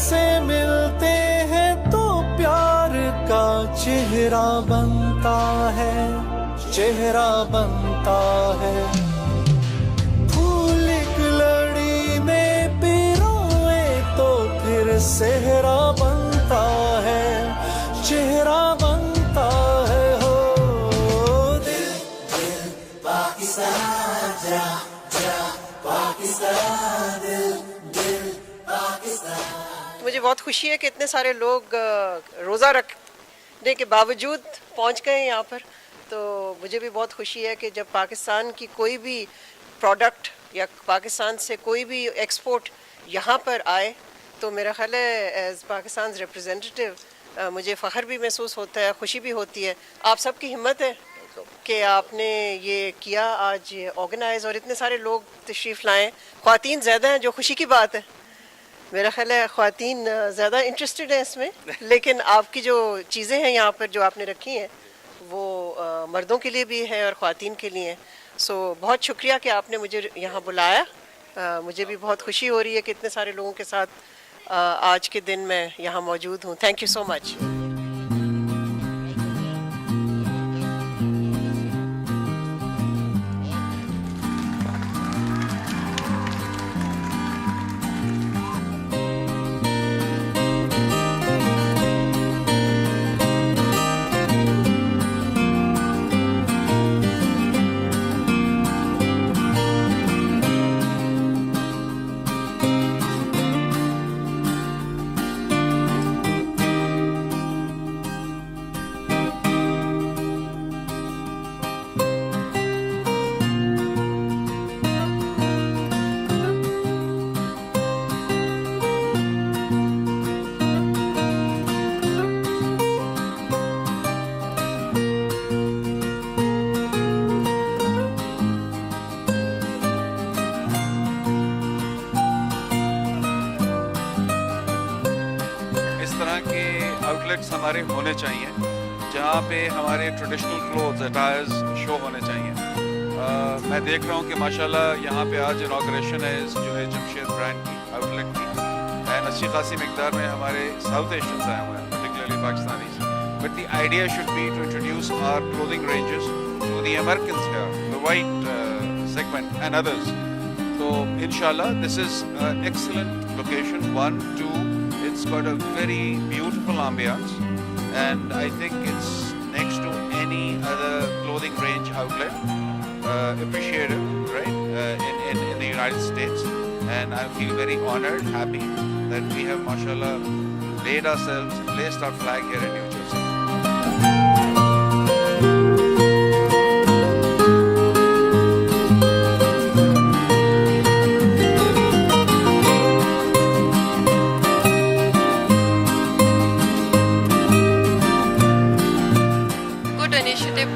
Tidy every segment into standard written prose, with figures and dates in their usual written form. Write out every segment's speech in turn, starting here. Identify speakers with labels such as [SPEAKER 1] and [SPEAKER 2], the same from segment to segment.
[SPEAKER 1] से मिलते हैं तो प्यार का चेहरा बनता है, चेहरा बनता है। फूल एक लड़ी में पिरोए तो फिर सेहरा बनता है, चेहरा बनता है। हो दिल दिल पाकिस्तान जा जा पाकिस्तान, दिल दिल पाकिस्तान।
[SPEAKER 2] मुझे बहुत खुशी है कि इतने सारे लोग रोज़ा रखने के बावजूद पहुंच गए यहाँ पर। तो मुझे भी बहुत खुशी है कि जब पाकिस्तान की कोई भी प्रोडक्ट या पाकिस्तान से कोई भी एक्सपोर्ट यहाँ पर आए तो मेरा ख्याल है एज़ पाकिस्तान रिप्रेजेंटेटिव मुझे फ़ख्र भी महसूस होता है, खुशी भी होती है। आप सबकी हिम्मत है कि आपने ये किया, आज ऑर्गेनाइज और इतने सारे लोग तशरीफ़ लाएँ। ख़वातीन ज़्यादा हैं, जो खुशी की बात है। मेरा ख्याल है ख़वातीन ज़्यादा इंटरेस्टेड है इसमें, लेकिन आपकी जो चीज़ें हैं यहाँ पर जो आपने रखी हैं वो मर्दों के लिए भी है और ख़वातीन के लिए हैं। सो बहुत शुक्रिया कि आपने मुझे यहाँ बुलाया। मुझे भी बहुत खुशी हो रही है कि इतने सारे लोगों के साथ आज के दिन मैं यहाँ मौजूद हूँ। Thank you so much.
[SPEAKER 3] Outlets हमारे होने चाहिए जहाँ पे हमारे ट्रेडिशनल क्लोथ्स अटायर्स शो होने चाहिए। मैं देख रहा हूँ कि माशाल्लाह यहाँ पे आज इनॉग्रेशन है जो है जमशेद ब्रांड की आउटलेट की, एंड अच्छी खासी मिकदार में हमारे साउथ एशियंस आए हुए हैं, particularly Pakistanis. But the idea should be to introduce our clothing ranges to the Americans here, the white segment and others. तो इंशाल्लाह this is excellent location, 1, 2, it's got a very beautiful ambience, and I think it's next to any other clothing range outlet, appreciated, right, in the United States, and I feel very honored, happy that we have mashallah placed our flag here in New Jersey.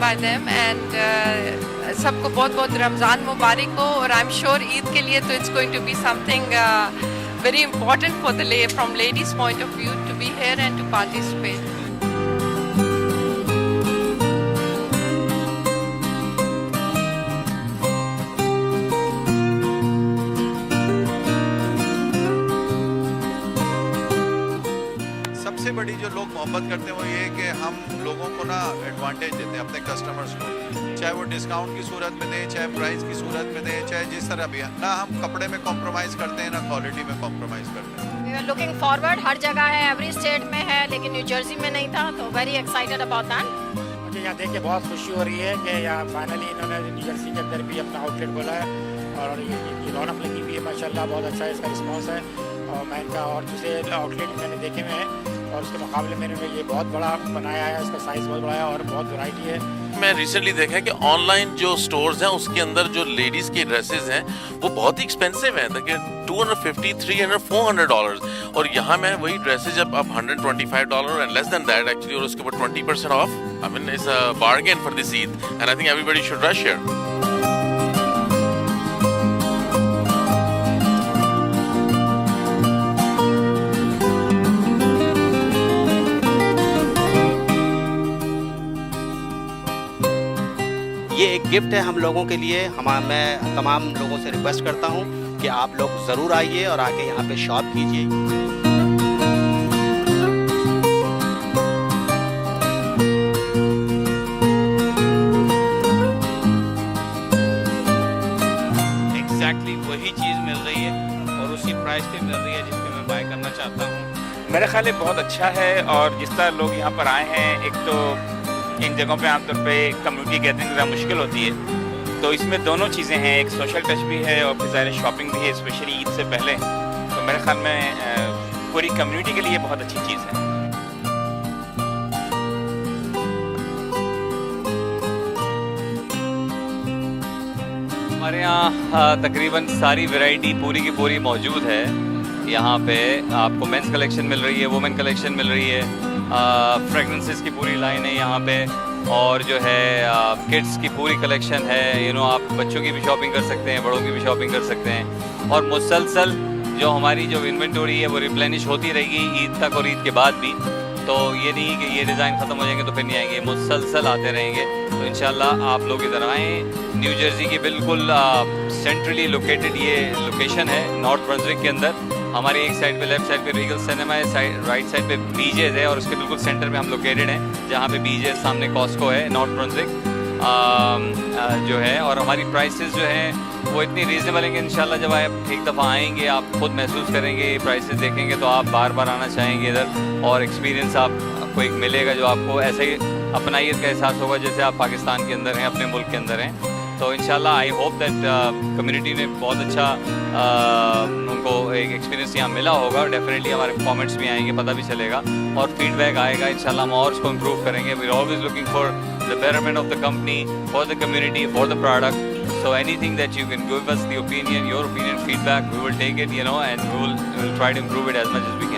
[SPEAKER 4] by them, and सबको बहुत बहुत रमज़ान मुबारक हो। और I am sure Eid के लिए तो it's going to be something very important for the from ladies point of view to be here and to participate.
[SPEAKER 3] सबसे बड़ी जो लोग मोहब्बत करते हैं वो ये कि हम लोगों को ना एडवांटेज देते हैं अपने कस्टमर्स को, चाहे वो डिस्काउंट की सूरत में दें, चाहे प्राइस की सूरत में दें, चाहे जिस तरह भी। ना हम कपड़े में कॉम्प्रोमाइज़ करते हैं, ना क्वालिटी में कॉम्प्रोमाइज़ करते हैं।
[SPEAKER 5] वी आर लुकिंग फॉरवर्ड, हर जगह है, एवरी स्टेट में है, लेकिन न्यू जर्सी में नहीं था, तो वेरी एक्साइटेड अबाउट दैट।
[SPEAKER 6] मुझे यहाँ देख के बहुत खुशी हो रही है कि यहाँ फाइनली इन्होंने न्यू जर्सी के अंदर भी अपना आउटलेट खोला है, और ये रौनक लगी हुई है माशाल्लाह, बहुत अच्छा इसका रिस्पॉन्स है। और मैं इनका और दूसरे आउटलेट मैंने देखे हुए हैं और उसके मुकाबले में इन्होंने ये बहुत बड़ा बनाया है, इसका साइज़ बहुत बड़ा है और बहुत वैरायटी है।
[SPEAKER 7] मैं रिसेंटली देखा है कि ऑनलाइन जो स्टोर्स हैं उसके अंदर जो लेडीज़ के ड्रेसेस हैं वो बहुत ही एक्सपेंसिव हैं, देखिए $250, $300, $400, और यहाँ में वही ड्रेसेस जब आप $125 and less than that actually, और उसके ऊपर 20% of, I mean it's a bargain for this Eid, and I think everybody should rush here.
[SPEAKER 8] ये एक गिफ्ट है हम लोगों के लिए। मैं तमाम लोगों से रिक्वेस्ट करता हूँ कि आप लोग ज़रूर आइए और आके यहाँ पे शॉप कीजिए।
[SPEAKER 9] मुझे मिल रही है जिसमें मैं बाय करना चाहता हूँ।
[SPEAKER 6] मेरा ख्याल है बहुत अच्छा है, और जिस तरह लोग यहाँ पर आए हैं, एक तो इन जगहों पे आमतौर पे कम्युनिटी गैदरिंग ज़्यादा मुश्किल होती है, तो इसमें दोनों चीज़ें हैं, एक सोशल टच भी है और फिर ज़ाहिर शॉपिंग भी है, स्पेशली ईद से पहले। तो मेरे ख्याल में पूरी कम्युनिटी के लिए बहुत अच्छी चीज़ है।
[SPEAKER 10] हमारे यहाँ तकरीबन सारी वैरायटी पूरी की पूरी मौजूद है। यहाँ पे आपको मेंस कलेक्शन मिल रही है, वुमेन कलेक्शन मिल रही है, फ्रेगनेंसेस की पूरी लाइन है यहाँ पे, और जो है किड्स की पूरी कलेक्शन है। आप बच्चों की भी शॉपिंग कर सकते हैं, बड़ों की भी शॉपिंग कर सकते हैं, और मुसलसल जो हमारी जो इन्वेंटरी है वो रिप्लेनिश होती रहेगी ईद तक और ईद के बाद भी। तो ये नहीं कि ये डिज़ाइन ख़त्म हो जाएंगे तो फिर नहीं आएंगे, मुसलसल आते रहेंगे। तो इंशाल्लाह आप लोग इधर आएँ। न्यू जर्सी की बिल्कुल सेंट्रली लोकेटेड ये लोकेशन है, नॉर्थ ब्रंसविक के अंदर। हमारी एक साइड पे लेफ्ट साइड पे रीगल सिनेमा है, राइट साइड पे बीजेज है, और उसके बिल्कुल सेंटर में हम लोकेटेड हैं, जहाँ पे बीजेज सामने कॉस्को है, नॉर्थ ब्रंसविक जो है। और हमारी प्राइसेस जो हैं वो इतनी रीज़नेबल हैं कि इंशाल्लाह जब आप एक दफ़ा आएंगे आप खुद महसूस करेंगे, प्राइसेस देखेंगे तो आप बार बार आना चाहेंगे इधर, और एक्सपीरियंस आपको एक मिलेगा जो आपको ऐसे ही अपनाइयत का एहसास होगा जैसे आप पाकिस्तान के अंदर हैं, अपने मुल्क के अंदर हैं। तो इंशाल्लाह आई होप दैट कम्युनिटी ने बहुत अच्छा उनको एक एक्सपीरियंस यहाँ मिला होगा, और डेफिनेटली हमारे कमेंट्स भी आएंगे, पता भी चलेगा और फीडबैक आएगा। इंशाल्लाह हम और उसको इम्प्रूव करेंगे। We are always looking for the betterment of the company, for the community, for the product. So anything that you can give us the opinion, your opinion, feedback, we will take it, and we will try to improve it as much as we can.